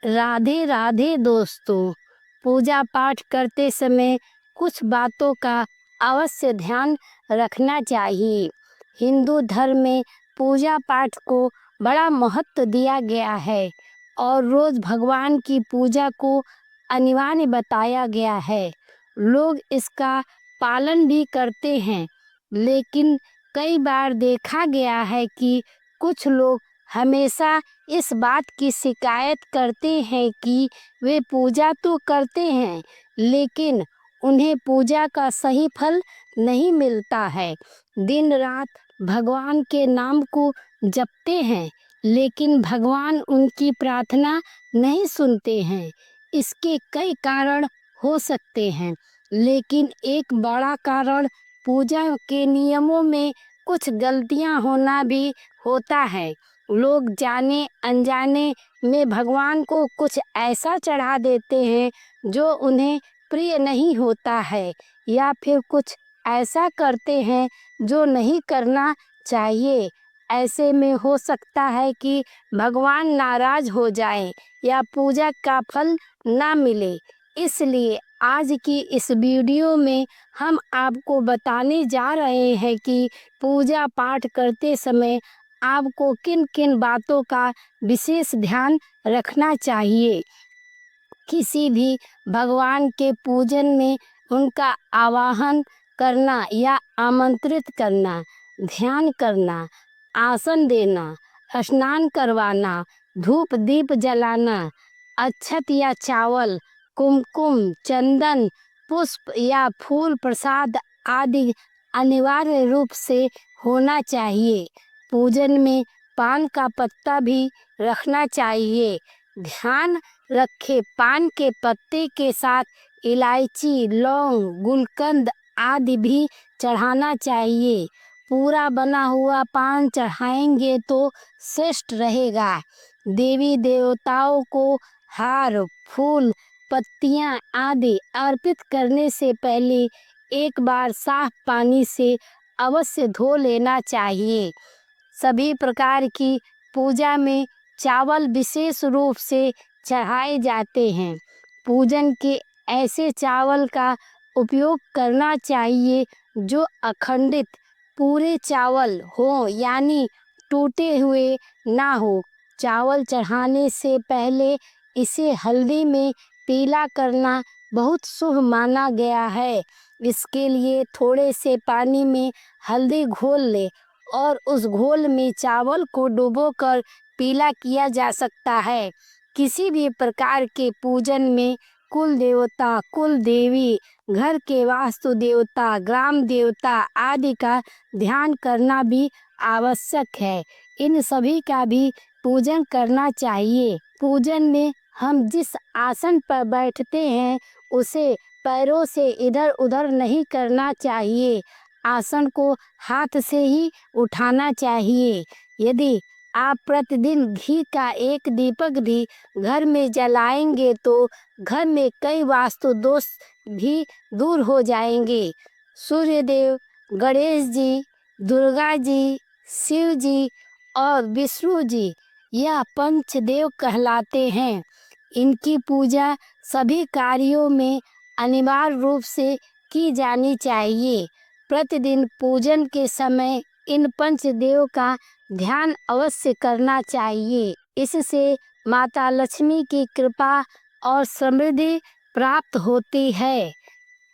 राधे राधे दोस्तों। पूजा पाठ करते समय कुछ बातों का अवश्य ध्यान रखना चाहिए। हिंदू धर्म में पूजा पाठ को बड़ा महत्व दिया गया है और रोज भगवान की पूजा को अनिवार्य बताया गया है। लोग इसका पालन भी करते हैं, लेकिन कई बार देखा गया है कि कुछ लोग हमेशा इस बात की शिकायत करते हैं कि वे पूजा तो करते हैं, लेकिन उन्हें पूजा का सही फल नहीं मिलता है। दिन रात भगवान के नाम को जपते हैं, लेकिन भगवान उनकी प्रार्थना नहीं सुनते हैं। इसके कई कारण हो सकते हैं, लेकिन एक बड़ा कारण पूजा के नियमों में कुछ गलतियां होना भी होता है। लोग जाने अनजाने में भगवान को कुछ ऐसा चढ़ा देते हैं जो उन्हें प्रिय नहीं होता है, या फिर कुछ ऐसा करते हैं जो नहीं करना चाहिए। ऐसे में हो सकता है कि भगवान नाराज हो जाए या पूजा का फल ना मिले। इसलिए आज की इस वीडियो में हम आपको बताने जा रहे हैं कि पूजा पाठ करते समय आपको किन किन बातों का विशेष ध्यान रखना चाहिए। किसी भी भगवान के पूजन में उनका आवाहन करना या आमंत्रित करना, ध्यान करना, आसन देना, स्नान करवाना, धूप दीप जलाना, अक्षत या चावल, कुमकुम, चंदन, पुष्प या फूल प्रसाद आदि अनिवार्य रूप से होना चाहिए। पूजन में पान का पत्ता भी रखना चाहिए। ध्यान रखें, पान के पत्ते के साथ इलायची, लौंग, गुलकंद आदि भी चढ़ाना चाहिए। पूरा बना हुआ पान चढ़ाएंगे तो श्रेष्ठ रहेगा। देवी देवताओं को हार, फूल, पत्तियां आदि अर्पित करने से पहले एक बार साफ पानी से अवश्य धो लेना चाहिए। सभी प्रकार की पूजा में चावल विशेष रूप से चढ़ाए जाते हैं। पूजन के ऐसे चावल का उपयोग करना चाहिए जो अखंडित पूरे चावल हो, यानी टूटे हुए ना हो। चावल चढ़ाने से पहले इसे हल्दी में पीला करना बहुत शुभ माना गया है। इसके लिए थोड़े से पानी में हल्दी घोल ले और उस घोल में चावल को डुबोकर पीला किया जा सकता है। किसी भी प्रकार के पूजन में कुल देवता, कुल देवी, घर के वास्तु देवता, ग्राम देवता आदि का ध्यान करना भी आवश्यक है। इन सभी का भी पूजन करना चाहिए। पूजन में हम जिस आसन पर बैठते हैं उसे पैरों से इधर उधर नहीं करना चाहिए। आसन को हाथ से ही उठाना चाहिए। यदि आप प्रतिदिन घी का एक दीपक भी घर में जलाएंगे तो घर में कई वास्तु दोष भी दूर हो जाएंगे। सूर्य देव, गणेश जी, दुर्गा जी, शिव जी और विष्णु जी यह पंचदेव कहलाते हैं। इनकी पूजा सभी कार्यों में अनिवार्य रूप से की जानी चाहिए। प्रतिदिन पूजन के समय इन पंचदेव का ध्यान अवश्य करना चाहिए। इससे माता लक्ष्मी की कृपा और समृद्धि प्राप्त होती है।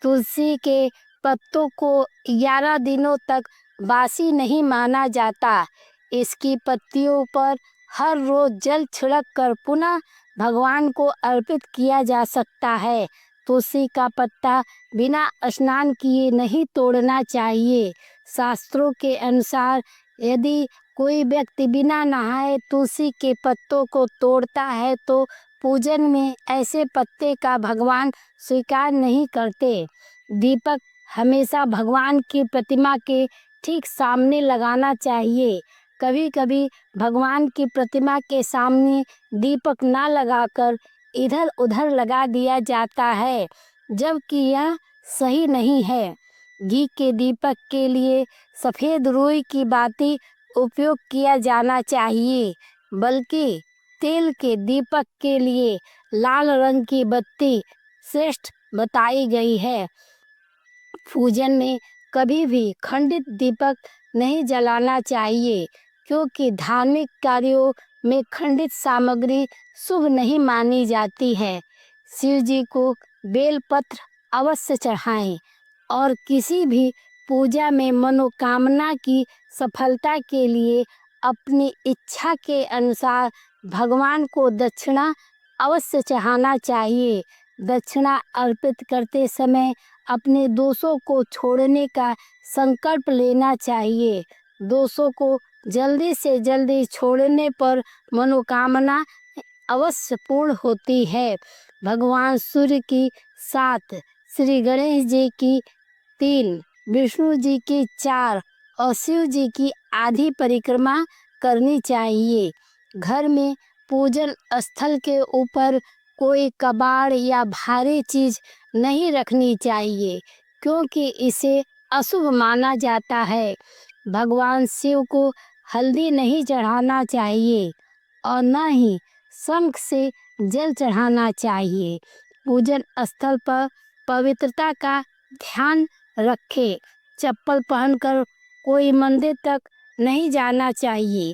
तुलसी के पत्तों को 11 दिनों तक बासी नहीं माना जाता। इसकी पत्तियों पर हर रोज जल छिड़क कर पुनः भगवान को अर्पित किया जा सकता है। तुलसी का पत्ता बिना स्नान किए नहीं तोड़ना चाहिए। शास्त्रों के अनुसार यदि कोई व्यक्ति बिना नहाए तुलसी के पत्तों को तोड़ता है तो पूजन में ऐसे पत्ते का भगवान स्वीकार नहीं करते। दीपक हमेशा भगवान की प्रतिमा के ठीक सामने लगाना चाहिए। कभी कभी भगवान की प्रतिमा के सामने दीपक ना लगाकर इधर उधर लगा दिया जाता है, जबकि यह सही नहीं है। घी के दीपक के लिए सफ़ेद रुई की बाती उपयोग किया जाना चाहिए, बल्कि तेल के दीपक के लिए लाल रंग की बत्ती श्रेष्ठ बताई गई है। पूजन में कभी भी खंडित दीपक नहीं जलाना चाहिए, क्योंकि धार्मिक कार्यों में खंडित सामग्री शुभ नहीं मानी जाती है। शिव जी को बेलपत्र अवश्य चढ़ाएं और किसी भी पूजा में मनोकामना की सफलता के लिए अपनी इच्छा के अनुसार भगवान को दक्षिणा अवश्य चढ़ाना चाहिए। दक्षिणा अर्पित करते समय अपने दोषों को छोड़ने का संकल्प लेना चाहिए। दोषों को जल्दी से जल्दी छोड़ने पर मनोकामना अवश्य पूर्ण होती है। भगवान सूर्य की 7, श्री गणेश जी की 3, विष्णु जी की 4 और शिव जी की आधी परिक्रमा करनी चाहिए। घर में पूजन स्थल के ऊपर कोई कबाड़ या भारी चीज नहीं रखनी चाहिए, क्योंकि इसे अशुभ माना जाता है। भगवान शिव को हल्दी नहीं चढ़ाना चाहिए और न ही शंख से जल चढ़ाना चाहिए। पूजन स्थल पर पवित्रता का ध्यान रखें। चप्पल पहनकर कोई मंदिर तक नहीं जाना चाहिए।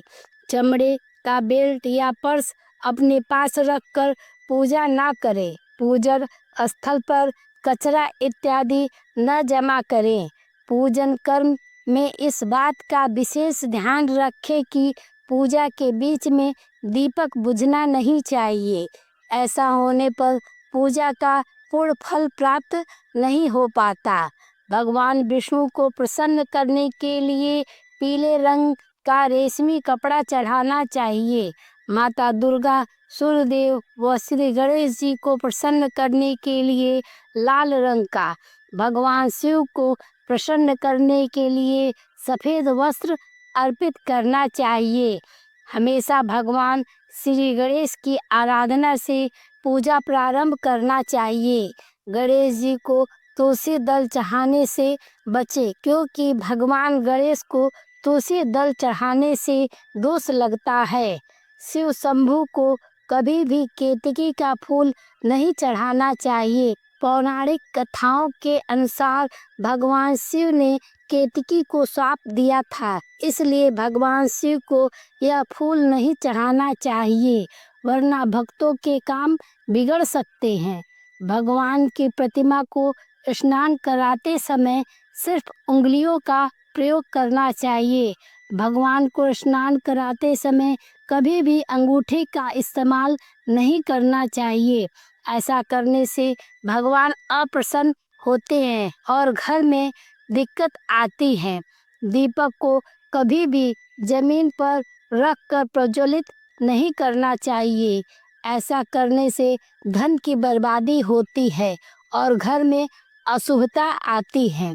चमड़े का बेल्ट या पर्स अपने पास रखकर पूजा ना करें। पूजन स्थल पर कचरा इत्यादि न जमा करें। पूजन कर्म में इस बात का विशेष ध्यान रखें कि पूजा के बीच में दीपक बुझना नहीं चाहिए। ऐसा होने पर पूजा का पूर्ण फल प्राप्त नहीं हो पाता। भगवान विष्णु को प्रसन्न करने के लिए पीले रंग का रेशमी कपड़ा चढ़ाना चाहिए। माता दुर्गा, सूर्यदेव व श्री गणेश जी को प्रसन्न करने के लिए लाल रंग का, भगवान शिव को प्रसन्न करने के लिए सफ़ेद वस्त्र अर्पित करना चाहिए। हमेशा भगवान श्री गणेश की आराधना से पूजा प्रारंभ करना चाहिए। गणेश जी को तुलसी दल चढ़ाने से बचे, क्योंकि भगवान गणेश को तुलसी दल चढ़ाने से दोष लगता है। शिव शंभू को कभी भी केतकी का फूल नहीं चढ़ाना चाहिए। पौराणिक कथाओं के अनुसार भगवान शिव ने केतकी को श्राप दिया था, इसलिए भगवान शिव को यह फूल नहीं चढ़ाना चाहिए, वरना भक्तों के काम बिगड़ सकते हैं। भगवान की प्रतिमा को स्नान कराते समय सिर्फ उंगलियों का प्रयोग करना चाहिए। भगवान को स्नान कराते समय कभी भी अंगूठे का इस्तेमाल नहीं करना चाहिए। ऐसा करने से भगवान अप्रसन्न होते हैं और घर में दिक्कत आती है। दीपक को कभी भी जमीन पर रख कर प्रज्वलित नहीं करना चाहिए। ऐसा करने से धन की बर्बादी होती है और घर में अशुभता आती है।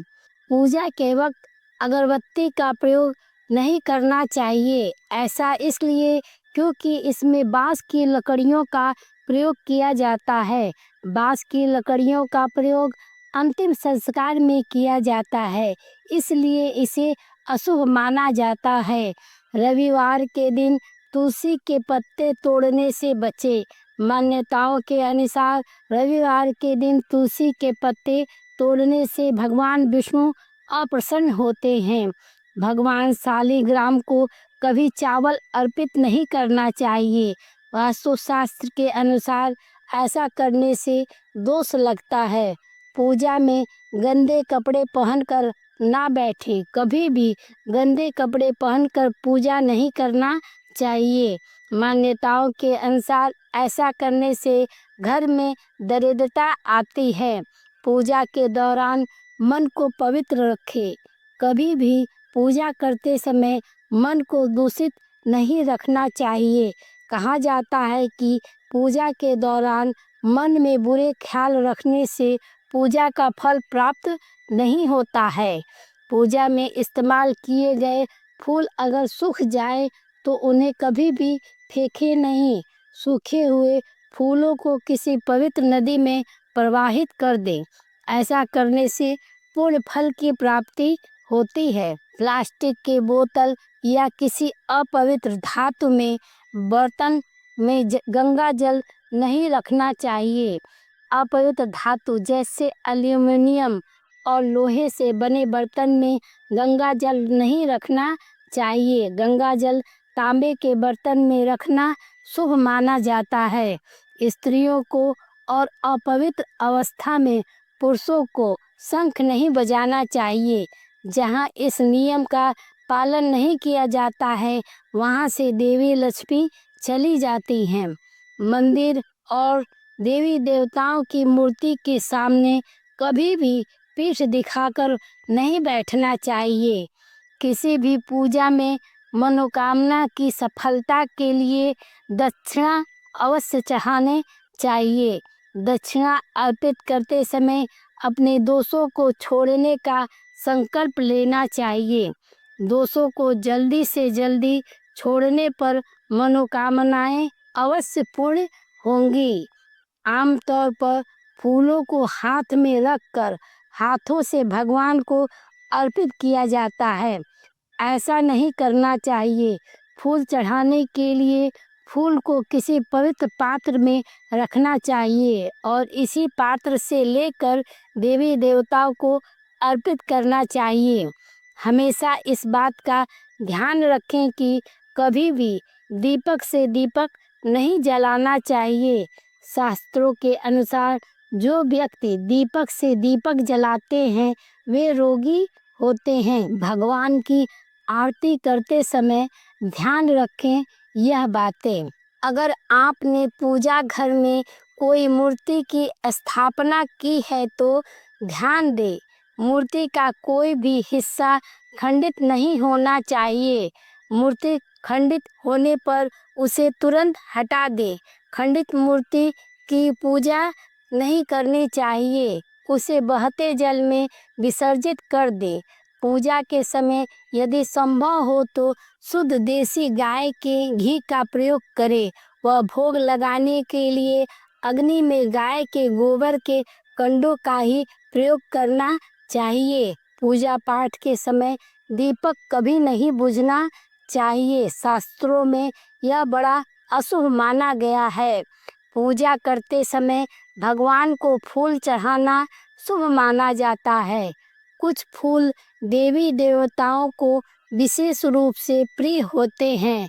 पूजा के वक्त अगरबत्ती का प्रयोग नहीं करना चाहिए। ऐसा इसलिए क्योंकि इसमें बांस की लकड़ियों का प्रयोग किया जाता है। बांस की लकड़ियों का प्रयोग अंतिम संस्कार में किया जाता है, इसलिए इसे अशुभ माना जाता है। रविवार के दिन तुलसी के पत्ते तोड़ने से बचें। मान्यताओं के अनुसार रविवार के दिन तुलसी के पत्ते तोड़ने से भगवान विष्णु अप्रसन्न होते हैं। भगवान शालिग्राम को कभी चावल अर्पित नहीं करना चाहिए। वास्तुशास्त्र के अनुसार ऐसा करने से दोष लगता है। पूजा में गंदे कपड़े पहनकर ना बैठें। कभी भी गंदे कपड़े पहनकर पूजा नहीं करना चाहिए। मान्यताओं के अनुसार ऐसा करने से घर में दरिद्रता आती है। पूजा के दौरान मन को पवित्र रखें। कभी भी पूजा करते समय मन को दूषित नहीं रखना चाहिए। कहा जाता है कि पूजा के दौरान मन में बुरे ख्याल रखने से पूजा का फल प्राप्त नहीं होता है। पूजा में इस्तेमाल किए गए फूल अगर सूख जाए तो उन्हें कभी भी फेंके नहीं। सूखे हुए फूलों को किसी पवित्र नदी में प्रवाहित कर दें। ऐसा करने से पूर्ण फल की प्राप्ति होती है। प्लास्टिक के बोतल या किसी अपवित्र धातु में बर्तन में गंगा जल नहीं रखना चाहिए। अपवित्र धातु जैसे एल्यूमीनियम और लोहे से बने बर्तन में गंगा जल नहीं रखना चाहिए। गंगा जल तांबे के बर्तन में रखना शुभ माना जाता है। स्त्रियों को और अपवित्र अवस्था में पुरुषों को शंख नहीं बजाना चाहिए। जहाँ इस नियम का पालन नहीं किया जाता है वहाँ से देवी लक्ष्मी चली जाती हैं। मंदिर और देवी देवताओं की मूर्ति के सामने कभी भी पीठ दिखाकर नहीं बैठना चाहिए। किसी भी पूजा में मनोकामना की सफलता के लिए दक्षिणा अवश्य चढ़ाने चाहिए। दक्षिणा अर्पित करते समय अपने दोषों को छोड़ने का संकल्प लेना चाहिए। दोषों को जल्दी से जल्दी छोड़ने पर मनोकामनाएं अवश्य पूर्ण होंगी। आमतौर पर फूलों को हाथ में रखकर हाथों से भगवान को अर्पित किया जाता है। ऐसा नहीं करना चाहिए। फूल चढ़ाने के लिए फूल को किसी पवित्र पात्र में रखना चाहिए और इसी पात्र से लेकर देवी देवताओं को अर्पित करना चाहिए। हमेशा इस बात का ध्यान रखें कि कभी भी दीपक से दीपक नहीं जलाना चाहिए। शास्त्रों के अनुसार जो व्यक्ति दीपक से दीपक जलाते हैं वे रोगी होते हैं। भगवान की आरती करते समय ध्यान रखें यह बातें। अगर आपने पूजा घर में कोई मूर्ति की स्थापना की है तो ध्यान दें, मूर्ति का कोई भी हिस्सा खंडित नहीं होना चाहिए। मूर्ति खंडित होने पर उसे तुरंत हटा दें। खंडित मूर्ति की पूजा नहीं करनी चाहिए, उसे बहते जल में विसर्जित कर दें। पूजा के समय यदि संभव हो तो शुद्ध देसी गाय के घी का प्रयोग करें। वह भोग लगाने के लिए अग्नि में गाय के गोबर के कंडों का ही प्रयोग करना चाहिए। पूजा पाठ के समय दीपक कभी नहीं बुझना चाहिए। शास्त्रों में यह बड़ा अशुभ माना गया है। पूजा करते समय भगवान को फूल चढ़ाना शुभ माना जाता है। कुछ फूल देवी देवताओं को विशेष रूप से प्रिय होते हैं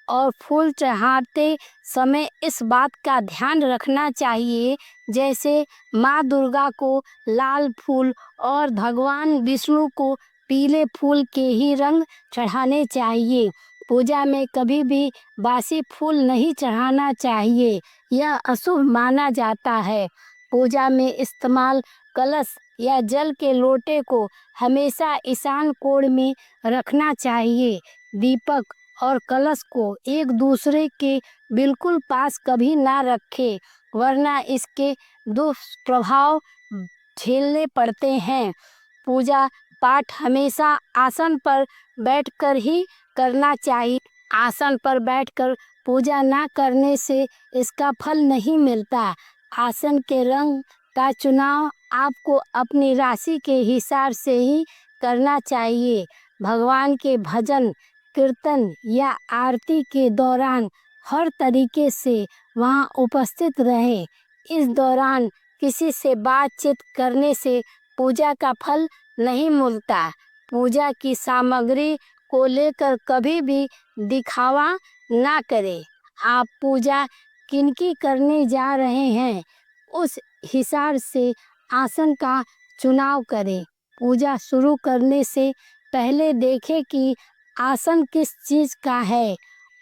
और फूल चढ़ाते समय इस बात का ध्यान रखना चाहिए जैसे माँ दुर्गा को लाल फूल और भगवान विष्णु को पीले फूल के ही रंग चढ़ाने चाहिए। पूजा में कभी भी बासी फूल नहीं चढ़ाना चाहिए, यह अशुभ माना जाता है। पूजा में इस्तेमाल कलश या जल के लोटे को हमेशा ईशान कोण में रखना चाहिए। दीपक और कलश को एक दूसरे के बिल्कुल पास कभी ना रखें वरना इसके दुष्प्रभाव झेलने पड़ते हैं। पूजा पाठ हमेशा आसन पर बैठकर ही करना चाहिए। आसन पर बैठकर पूजा ना करने से इसका फल नहीं मिलता। आसन के रंग का चुनाव आपको अपनी राशि के हिसाब से ही करना चाहिए। भगवान के भजन कीर्तन या आरती के दौरान हर तरीके से वहाँ उपस्थित रहें। इस दौरान किसी से बातचीत करने से पूजा का फल नहीं मिलता। पूजा की सामग्री को लेकर कभी भी दिखावा ना करें। आप पूजा किनकी करने जा रहे हैं उस हिसाब से आसन का चुनाव करें। पूजा शुरू करने से पहले देखें कि आसन किस चीज़ का है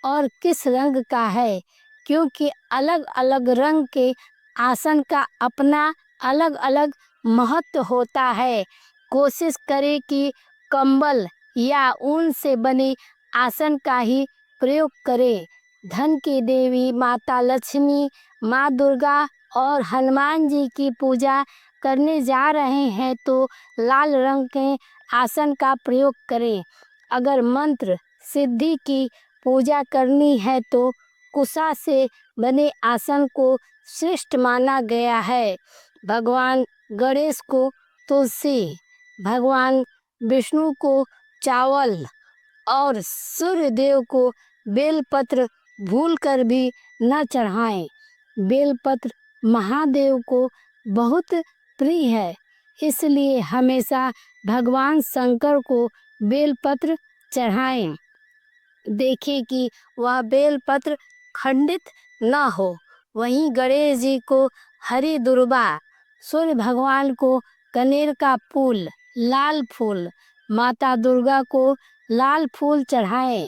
और किस रंग का है, क्योंकि अलग अलग रंग के आसन का अपना अलग अलग महत्व होता है। कोशिश करें कि कंबल या ऊन से बने आसन का ही प्रयोग करें। धन की देवी माता लक्ष्मी, माँ दुर्गा और हनुमान जी की पूजा करने जा रहे हैं तो लाल रंग के आसन का प्रयोग करें। अगर मंत्र सिद्धि की पूजा करनी है तो कुशा से बने आसन को श्रेष्ठ माना गया है। भगवान गणेश को तुलसी, भगवान विष्णु को चावल और सूर्य देव को बेलपत्र भूल कर भी न चढ़ाएं। बेलपत्र महादेव को बहुत प्रिय है, इसलिए हमेशा भगवान शंकर को बेलपत्र चढ़ाएं। देखें कि वह बेलपत्र खंडित न हो। वहीं गणेश जी को हरी दुर्वा, सूर्य भगवान को कनेर का फूल, लाल फूल, माता दुर्गा को लाल फूल चढ़ाएं।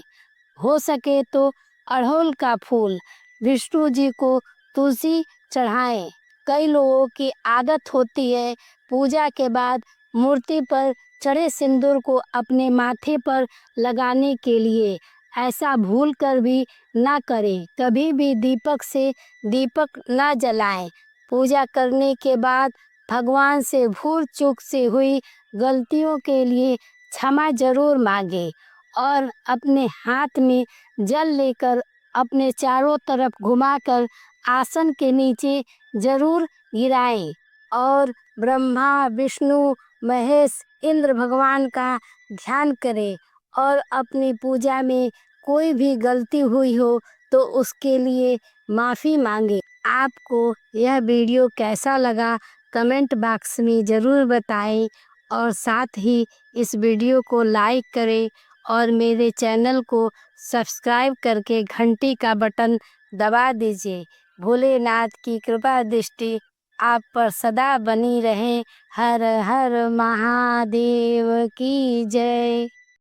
हो सके तो अड़हुल का फूल, विष्णु जी को तुलसी चढ़ाएं। कई लोगों की आदत होती है पूजा के बाद मूर्ति पर चढ़े सिंदूर को अपने माथे पर लगाने के लिए। ऐसा भूल कर भी ना करें। कभी भी दीपक से दीपक ना जलाएं। पूजा करने के बाद भगवान से भूल चूक से हुई गलतियों के लिए क्षमा जरूर मांगे और अपने हाथ में जल लेकर अपने चारों तरफ घुमाकर आसन के नीचे जरूर गिराएं और ब्रह्मा, विष्णु, महेश, इंद्र भगवान का ध्यान करें और अपनी पूजा में कोई भी गलती हुई हो तो उसके लिए माफ़ी मांगे। आपको यह वीडियो कैसा लगा कमेंट बॉक्स में ज़रूर बताएं और साथ ही इस वीडियो को लाइक करें और मेरे चैनल को सब्सक्राइब करके घंटी का बटन दबा दीजिए। भोलेनाथ की कृपा दृष्टि आप पर सदा बनी रहे। हर हर महादेव की जय।